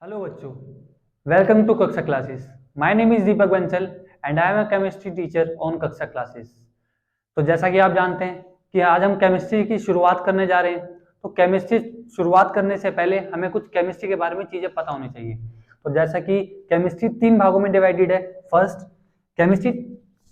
Hello बच्चों, welcome to कक्षा classes. My name is Deepak Bansal and I am a chemistry teacher on कक्षा classes. तो जैसा कि आप जानते हैं कि आज हम केमिस्ट्री की शुरुआत करने जा रहे हैं। तो केमिस्ट्री शुरुआत करने से पहले हमें कुछ केमिस्ट्री के बारे में चीजें पता होनी चाहिए। तो जैसा कि केमिस्ट्री 3 भागों में डिवाइडेड है। First, chemistry,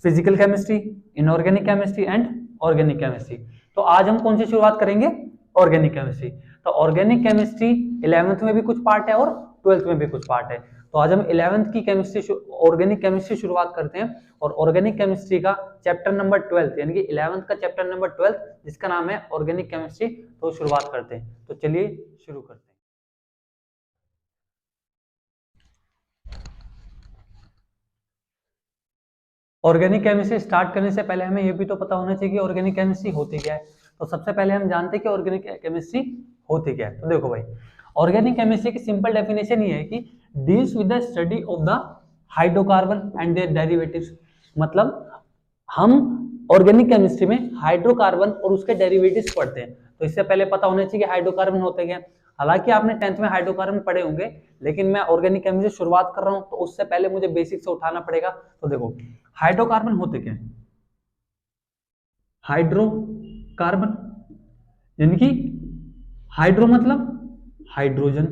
physical chemistry, inorganic chemistry and organic chemistry. तो आज हम कौन सी शुरुआत करेंगे? Organic chemistry. तो ऑर्गेनिक केमिस्ट्री 11th में भी कुछ पार्ट है और 12th में भी कुछ पार्ट है। तो आज हम 11th की केमिस्ट्री ऑर्गेनिक केमिस्ट्री शुरुआत करते हैं और ऑर्गेनिक केमिस्ट्री का चैप्टर नंबर 12 यानी कि 11th का चैप्टर नंबर 12 जिसका नाम है ऑर्गेनिक केमिस्ट्री, तो शुरुआत करते हैं। तो चलिए शुरू करते हैं। ऑर्गेनिक केमिस्ट्री स्टार्ट करने से पहले हमें यह भी तो पता होना चाहिए कि ऑर्गेनिक केमिस्ट्री होती क्या है। तो सबसे पहले हम जानते हैं कि ऑर्गेनिक केमिस्ट्री होती क्या है। तो देखो भाई, ऑर्गेनिक केमिस्ट्री की सिंपल डेफिनेशन ये है कि deals with the study of the hydrocarbon and their derivatives. मतलब हम ऑर्गेनिक केमिस्ट्री में हाइड्रोकार्बन और उसके डेरिवेटिव्स पढ़ते हैं। तो इससे पहले पता होना चाहिए कि हाइड्रोकार्बन होते क्या। हालांकि आपने 10th में हाइड्रोकार्बन पढ़े होंगे, लेकिन मैं ऑर्गेनिक केमिस्ट्री शुरुआत कर रहा हूं तो उससे पहले मुझे बेसिक से उठाना पड़ेगा। तो देखो, हाइड्रोकार्बन होते क्या है? हाइड्रोकार्बन यानी कि हाइड्रो मतलब हाइड्रोजन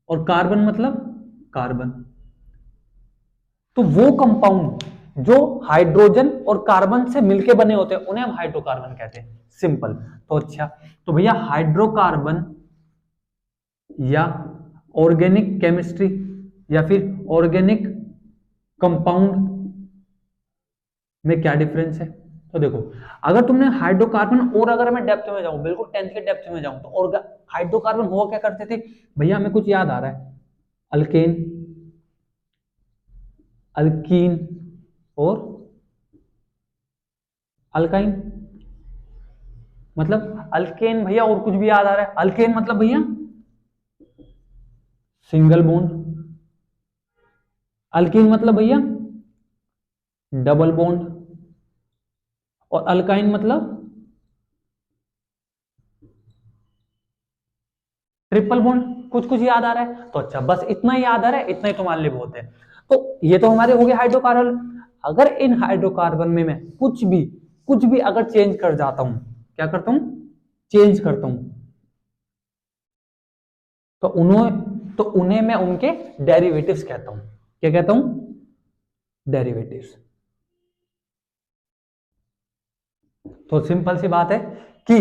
और कार्बन मतलब कार्बन। तो वो कंपाउंड जो हाइड्रोजन और कार्बन से मिलके बने होते हैं उन्हें हम हाइड्रोकार्बन कहते हैं। सिंपल। तो अच्छा, तो भैया हाइड्रोकार्बन या ऑर्गेनिक केमिस्ट्री या फिर ऑर्गेनिक कंपाउंड में क्या डिफरेंस है? तो देखो, अगर तुमने हाइड्रोकार्बन, और अगर मैं डेप्थ में जाऊं, बिल्कुल 10th के डेप्थ में जाऊं, तो और हाइड्रोकार्बन हुआ क्या करते थे भैया? हमें कुछ याद आ रहा है, अल्केन, अल्कीन और अल्काइन। मतलब अल्केन भैया, और कुछ भी याद आ रहा है? अल्केन मतलब भैया सिंगल बॉन्ड, अल्कीन मतलब भैया डबल बॉन्ड, और अल्काइन मतलब ट्रिपल बॉन्ड। कुछ कुछ याद आ रहा है? तो अच्छा, बस इतना ही याद आ रहा है, इतना ही तुम्हारे लिए बहुत है। तो ये तो हमारे हो गए हाइड्रोकार्बन। अगर इन हाइड्रोकार्बन में मैं कुछ भी अगर चेंज कर जाता हूं, क्या करता हूं? चेंज करता हूं, तो उन्हें मैं उनके डेरिवेटिव्स कहता हूं। क्या कहता हूं? डेरिवेटिव्स। तो सिंपल सी बात है कि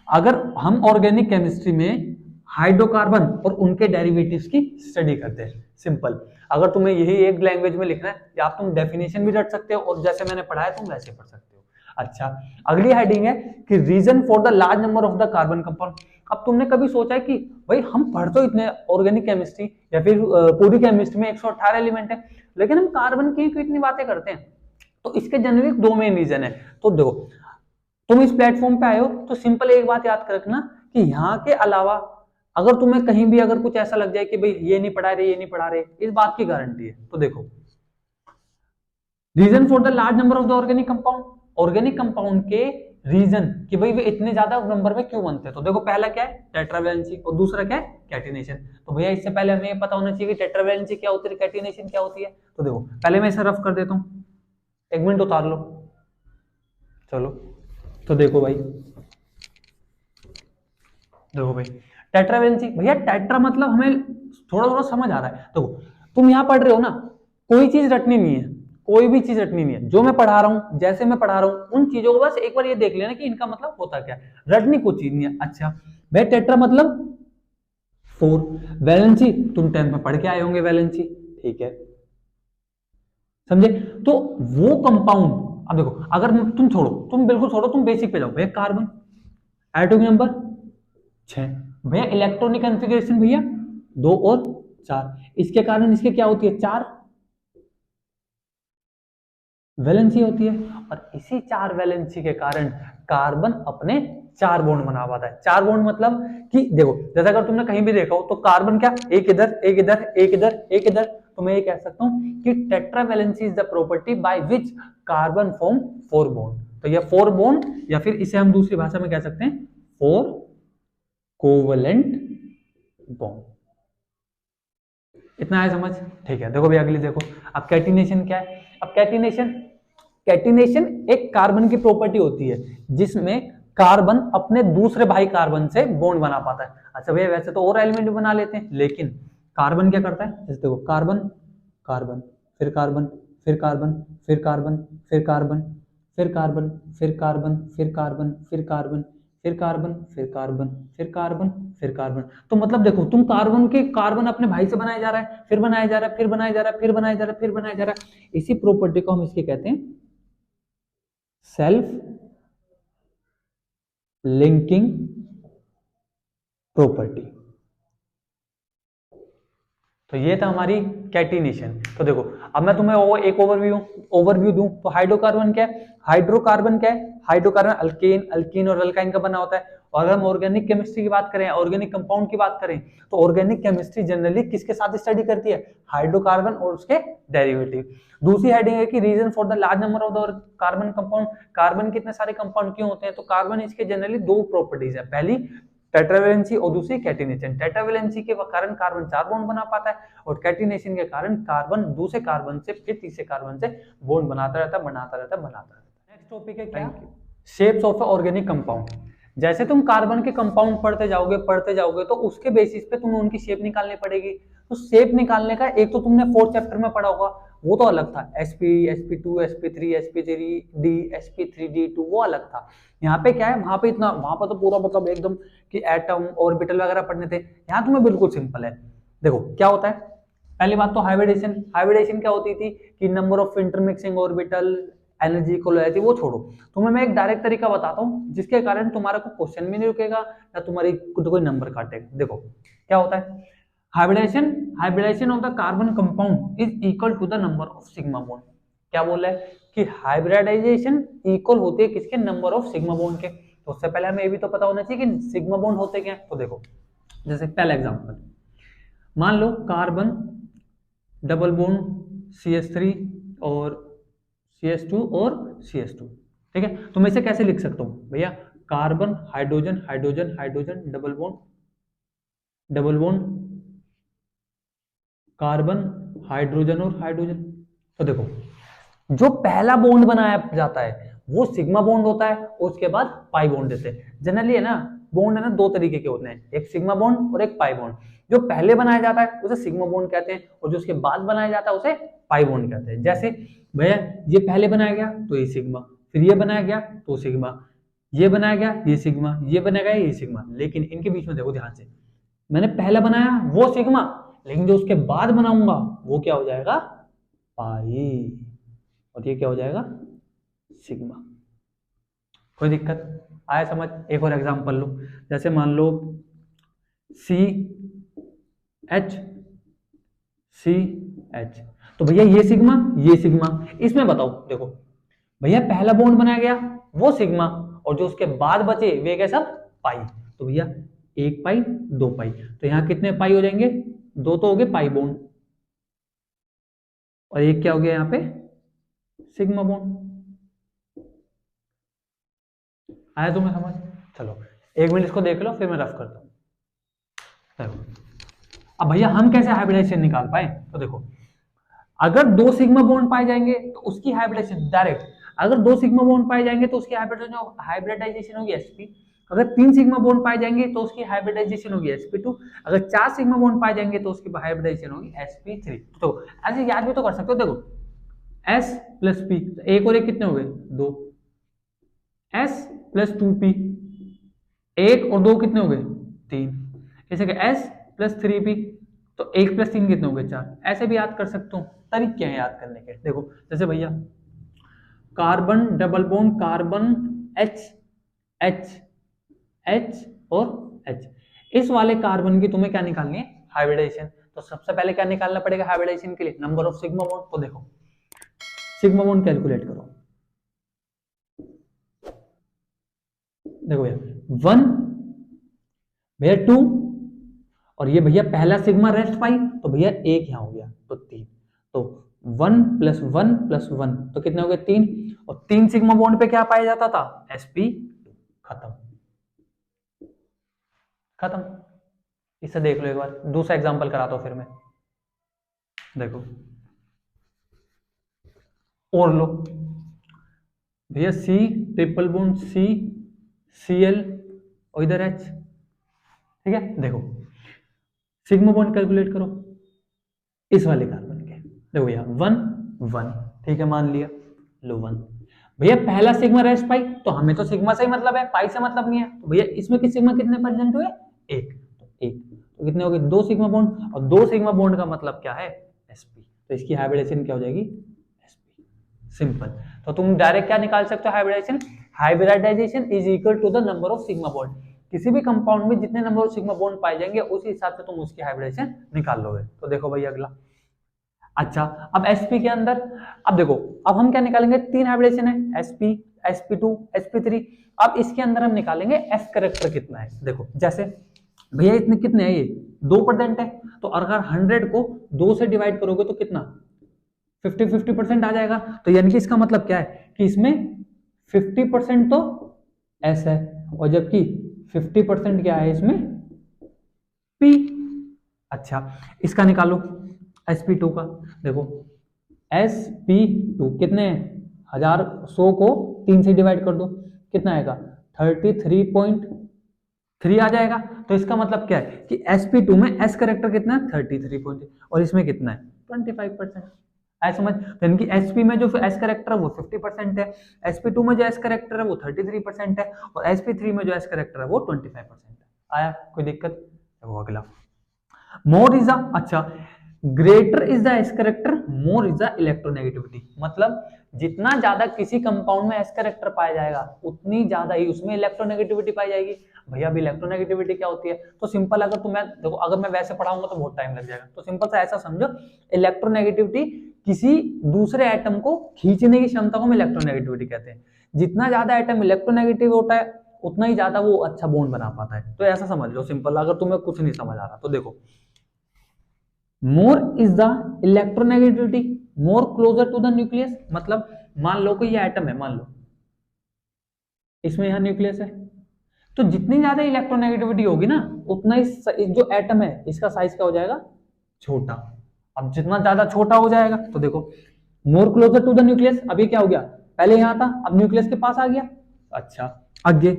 अगर हम ऑर्गेनिक केमिस्ट्री में हाइड्रोकार्बन और उनके डेरिवेटिव्स की स्टडी करते हैं, सिंपल। अगर तुम्हें यही एक लैंग्वेज में लिखना है या आप तुम डेफिनेशन भी रट सकते हो और जैसे मैंने पढ़ाया तुम वैसे पढ़ सकते हो। अच्छा, अगली हेडिंग है कि reason for the large number of the carbon compound. अब तुमने कभी सोचा है कि भाई हम पढ़ तो इतने ऑर्गेनिक केमिस्ट्री या फिर पूरी केमिस्ट्री में 118 एलिमेंट है, लेकिन हम कार्बन की क्यों इतनी बातें करते हैं? तो इसके जनरली 2 मेन रीजन है। तो देखो, तुम इस प्लेटफॉर्म पे आए हो तो सिंपल एक बात याद कर रखना कि यहाँ के अलावा अगर तुम्हें कहीं भी अगर कुछ ऐसा लग जाए कि भाई ये नहीं पढ़ा रहे, ये नहीं पढ़ा रहे, इस बात की गारंटी है। तो देखो, reason for the large number of the organic compound, organic compound के रीजन कि भाई वे इतने ज्यादा नंबर में क्यों बनते हैं। तो देखो, पहला क्या है? टेट्रावैलेंसी, और दूसरा क्या है? कैटिनेशन। तो भैया इससे पहले हमें ये पता होना चाहिए कि टेट्रावैलेंसी क्या होती है, कैटिनेशन क्या होती है। तो देखो, पहले मैं इसे रफ कर देता हूँ, 1 मिनट उतार लो। चलो, तो देखो भाई, टेट्रावैलेंसी भैया, टेट्रा मतलब हमें थोड़ा थोड़ा समझ आ रहा है। तो तुम यहां पढ़ रहे हो ना, कोई चीज रटनी नहीं है, कोई भी चीज रटनी नहीं है। जो मैं पढ़ा रहा हूं, जैसे मैं पढ़ा रहा हूं, उन चीजों को बस एक बार ये देख लेना कि इनका मतलब होता क्या है। रटनी कुछ चीज नहीं है। अच्छा भाई, टेट्रा मतलब 4। वैलेंसी तुम 10th में पढ़ के आए होंगे, वैलेंसी, ठीक है, समझे? तो वो कंपाउंड, अब देखो, अगर तुम बिल्कुल छोड़ो, तुम बेसिक पे जाओ भैया। कार्बन, एटॉमिक नंबर 6 भैया। इलेक्ट्रॉनिक कॉन्फ़िगरेशन भैया 2 और 4। इसके कारण इसके क्या होती है? 4 वैलेंसी होती है, और इसी 4 वैलेंसी के कारण कार्बन अपने 4 बॉन्ड बना पाता है। 4 बॉन्ड मतलब कि देखो, जैसा अगर तुमने कहीं भी देखा हो तो कार्बन क्या, एक इधर एक इधर एक इधर एक इधर। तो मैं ये कह सकता हूं कि tetravalency is the property by which carbon form 4 bond. तो ये 4 बॉन्ड, या फिर इसे हम दूसरी भाषा में कह सकते हैं 4 कोवलेंट बॉन्ड। इतना है समझ? ठीक है, देखो भैया अगली देखो। अब कैटिनेशन क्या है? अब कैटिनेशन एक कार्बन की प्रॉपर्टी होती है जिसमें कार्बन अपने दूसरे भाई कार्बन से बॉन्ड बना पाता है। अच्छा भैया वैसे तो और एलिमेंट भी बना लेते हैं, लेकिन कार्बन क्या करता है? जैसे देखो कार्बन कार्बन फिर कार्बन फिर कार्बन फिर कार्बन फिर कार्बन फिर कार्बन फिर कार्बन फिर कार्बन फिर कार्बन फिर कार्बन फिर कार्बन फिर कार्बन फिर कार्बन। तो मतलब देखो तुम कार्बन अपने भाई से बनाया जा रहा है, फिर बनाया जा रहा है, फिर बनाया जा रहा है, फिर बनाया जा रहा है, फिर बनाया जा रहा है। इसी प्रॉपर्टी को हम इसके कहते हैं सेल्फ लिंकिंग प्रॉपर्टी। तो ये था हमारी कैटिनेशन। तो देखो अब मैं तुम्हें एक ओवरव्यू दूं तो हाइड्रोकार्बन क्या है? हाइड्रोकार्बन अल्केन अल्कीन और अल्काइन का बना होता है। और अगर हम ऑर्गेनिक केमिस्ट्री की बात करें, ऑर्गेनिक कंपाउंड की बात करें, तो ऑर्गेनिक केमिस्ट्री जनरली किसके साथ स्टडी करती है? हाइड्रोकार्बन और उसके डेरिवेटिव। दूसरी हेडिंग है कि reason for the large number of the carbon compound. Carbon के इतने सारे कंपाउंड क्यों होते हैं? तो कार्बन इसके जनरली दो प्रॉपर्टीज है, पहली टेट्रावेलेंसी और दूसरी कैटिनेशन। टेट्रावेलेंसी के कारण कार्बन 4 बॉन्ड बना पाता है और कैटिनेशन के कारण कार्बन दूसरे कार्बन से फिर तीसरे कार्बन से बॉन्ड बनाता रहता है। नेक्स्ट टॉपिक है क्या? Shapes of organic compound. जैसे तुम कार्बन के कंपाउंड पढ़ते जाओगे तो उसके बेसिस पे तुम्हें उनकी शेप निकालनी पड़ेगी। तो शेप निकालने का एक तो तुमने 4th चैप्टर में पढ़ा होगा, वो तो अलग था, sp sp2 sp3 sp3d sp3d2 वो अलग था। यहाँ पे क्या है? वहां पे तो पूरा मतलब एकदम कि एटम ऑर्बिटल वगैरह पढ़ने थे। यहाँ तुम्हें बिल्कुल सिंपल है। देखो क्या होता है, पहली बात तो हाइब्रिडेशन क्या होती थी कि number of intermixing orbital, energy equal हो जाती है, वो छोड़ो। तुम्हें मैं एक डायरेक्ट तरीका बताता हूँ जिसके कारण तुम्हारा कोई क्वेश्चन भी नहीं रुकेगा ना तुम्हारी कोई नंबर काटेगा। देखो क्या होता है, hybridisation of the carbon compound is equal to the number of sigma bond. क्या बोल रहा है कि हाइब्रिडाइजेशन इक्वल होती है किसके? नंबर ऑफ सिग्मा बॉन्ड के। तो उससे पहले हमें ये भी तो पता होना चाहिए कि सिग्मा बॉन्ड होते क्या है। तो देखो जैसे पहला एग्जांपल, मान low carbon double bond CH3 और CH2 और CH2, ठीक है। तो मैं इसे कैसे लिख सकता हूँ भैया? Carbon hydrogen hydrogen hydrogen double bond carbon hydrogen और हाइड्रोजन। तो देखो जो पहला बॉन्ड बनाया जाता है वो सिग्मा बॉन्ड होता है और उसके बाद पाई बॉन्ड देते हैं। जनरली है ना, बॉन्ड है ना दो तरीके के होते हैं, एक सिग्मा बॉन्ड और एक पाई बॉन्ड। जो पहले बनाया जाता है उसे सिग्मा बॉन्ड कहते हैं और जो उसके बाद बनाया जाता है उसे पाई बॉन्ड कहते हैं। जैसे भैया ये पहले बनाया गया तो ये सिग्मा, फिर ये बनाया गया तो सिग्मा, ये बनाया गया ये सिग्मा, ये बनाया गया ये सिग्मा। लेकिन इनके बीच में देखो ध्यान से, मैंने पहला बनाया वो सिग्मा, लेकिन जो उसके बाद बनाऊंगा वो क्या हो जाएगा? पाई, और ये क्या हो जाएगा? सिग्मा। कोई दिक्कत आया समझ? एक और एग्जांपल लो, जैसे मान लो CH CH। तो भैया ये सिग्मा, इसमें बताओ देखो भैया पहला बॉन्ड बनाया गया वो सिग्मा और जो उसके बाद बचे वे क्या सब? पाई। तो भैया 1 पाई 2 पाई, तो यहाँ कितने पाई हो जाएंगे? 2 तो हो गए पाई बॉन्ड और एक क्या हो गया यहाँ पे? Sigma bond. आया तुम्हें समझ? चलो 1 मिनट इसको देख लो फिर मैं रफ करता हूँ। अब भैया हम कैसे हाइब्रिडाइजेशन निकाल पाए? तो देखो अगर 2 सिग्मा बॉन्ड पाए जाएंगे तो उसकी हाइब्रिडाइजेशन डायरेक्ट, अगर 2 सिग्मा बॉन्ड पाए जाएंगे तो उसकी हाइब्रिडाइजेशन होगी sp। अगर 3 सिग्मा बॉन्ड पाए जाएंगे तो उसकी हाइब्रिडाइजेशन होगी sp2। अगर 4 सिग्मा बॉन्ड पाए जाएंगे तो उसकी हाइब्रिडाइजेशन होगी sp3। तो ऐसे याद भी तो कर सकते हो। देखो s प्लस p, एक और एक कितने हो गए? 2। s प्लस 2p, एक और 2 कितने हो गए? 3। इसे s प्लस 3p, तो 1 प्लस 3 कितने हो गए? 4। ऐसे भी याद कर सकते हो, तरीके हैं याद करने के। देखो जैसे भैया carbon double bond carbon H H H और H, इस वाले कार्बन की तुम्हें क्या निकालनी है? हाइब्रिडाइजेशन। तो सबसे पहले क्या निकालना पड़ेगा हाइब्रिडाइजेशन के लिए? Number of sigma bond. तो देखो सिग्मा बॉन्ड कैलकुलेट करो। देखो भैया 1, भैया 2, और ये भैया पहला सिग्मा रेस्ट पाई तो भैया 1 यहां हो गया तो 3। तो 1 प्लस 1 प्लस 1 तो कितने हो गए? 3। और 3 सिग्मा बॉन्ड पे क्या पाया जाता था? sp। खत्म खत्म। इसे देख लो एक बार, दूसरा एग्जांपल कराता हूं फिर मैं। देखो और लो भैया, C triple bond C, Cl और इधर H, ठीक है। देखो सिग्मा बॉन्ड कैलकुलेट करो इस वाले कार्बन के। देखो भैया 1 1, ठीक है, मान लिया, लो 1। भैया पहला सिग्मा रेस्ट पाई, तो हमें तो सिग्मा से ही मतलब है, पाई से मतलब नहीं है। तो भैया इसमें कि सिग्मा कितने प्रेजेंट हुए, एक, तो एक, तो कितने हो गए, 2 सिग्मा बॉन्ड, और 2 सिग्मा बॉन्ड का मतलब क्या है, sp, तो इसकी हाइब्रिडेशन क्या हो जाएगी, sp, सिंपल। तो तुम डायरेक्ट क्या निकाल सकते हो, hybridisation, hybridisation is equal to the number of sigma bond. किसी भी कंपाउंड में जितने नंबर ऑफ सिग्मा बॉन्ड पाए जाएंगे उसी हिसाब से तुम उसकी हाइब्रिडेशन निकाल लोगे। तो देखो भाई अगला, अच्छा अब sp के अंदर, अब देखो अब हम क्या निकालेंगे, 3 हाइब्रिडेशन है, sp, sp2, sp3। अब इसके अंदर हम निकालेंगे s करेक्टर कितना है। देखो जैसे भैया इतने कितने हैं, ये 2% है, तो अगर 100 को 2 से डिवाइड करोगे तो कितना 50-50% आ जाएगा। तो यानी कि इसका मतलब क्या है कि इसमें 50% तो s है, और जबकि 50% क्या है इसमें p। अच्छा इसका निकालो sp2 का। देखो sp2 कितने हैं, 1000, 100 को 3 से डिवाइड कर दो, कितना आएगा 33.3 आ जाएगा। तो इसका मतलब क्या है कि sp2 में s करेक्टर कितना है 33, और इसमें कितना है 25%। ऐसा समझ, तो इनकी sp में जो s करेक्टर है वो 50% है, sp2 में जो s करेक्टर है वो 33% है, और sp3 में जो s करेक्टर है वो 25% है। आया कोई दिक्कत। देखो अगला, मोर इज द, अच्छा greater is the S character, more is the electronegativity. मतलब जितना ज्यादा किसी कंपाउंड में एस करेक्टर पाया जाएगा उतनी ज्यादा ही उसमें इलेक्ट्रोनेगेटिविटी पाई जाएगी। भैया अभी इलेक्ट्रोनेगेटिविटी क्या होती है, तो सिंपल, अगर तुम्हें देखो, अगर मैं वैसे पढ़ाऊंगा तो बहुत टाइम लग जाएगा, तो सिंपल सा ऐसा समझो, इलेक्ट्रोनेगेटिविटी किसी दूसरे एटम को खींचने की क्षमता को हम इलेक्ट्रोनेगेटिविटी कहते हैं। जितना ज्यादा एटम इलेक्ट्रोनेगेटिव होता है उतना ही ज्यादा वो अच्छा बॉन्ड बना पाता है। तो ऐसा समझ लो सिंपल, अगर तुम्हें कुछ नहीं समझ आ रहा तो देखो, more is the electronegativity more closer to the nucleus. मतलब मान लो कि ये एटम है, मान लो इसमें यहां न्यूक्लियस है, तो जितनी ज्यादा इलेक्ट्रोनेगेटिविटी होगी ना उतना ही जो एटम है इसका साइज क्या हो जाएगा, छोटा। अब जितना ज्यादा छोटा हो जाएगा, तो देखो more closer to the nucleus, अभी क्या हो गया, पहले यहां था अब न्यूक्लियस के पास आ गया। अच्छा आगे,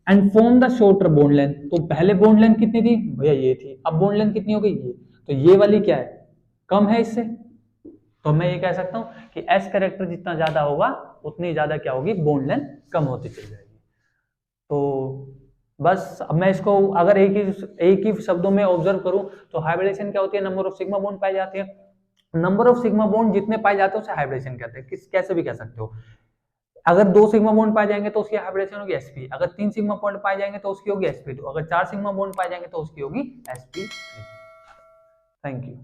and form the shorter bond length. तो पहले बॉन्ड लेंथ कितनी थी भैया, ये थी, अब बॉन्ड लेंथ कितनी हो गई, ये, तो ये वाली क्या है, कम है इससे। तो मैं ये कह सकता हूं कि एस करेक्टर जितना ज्यादा होगा उतनी ज्यादा क्या होगी, बॉन्ड लेंथ कम होती चली जाएगी। तो बस अब मैं इसको अगर एक ही शब्दों में ऑब्जर्व करूं तो हाइब्रिडेशन क्या होती है, नंबर ऑफ सिग्मा बॉन्ड पाए जाते हैं। नंबर ऑफ सिग्मा बॉन्ड जितने पाए जाते हैं उसे हाइब्रिडेशन कहते हैं, कैसे भी कह सकते हो। अगर 2 सिग्मा बॉन्ड पाए जाएंगे तो उसकी हाइब्रिडेशन होगी sp, अगर 3 सिग्मा बॉन्ड पाए जाएंगे तो उसकी होगी sp2, अगर 4 सिग्मा बॉन्ड पाए जाएंगे तो उसकी होगी sp3। Thank you.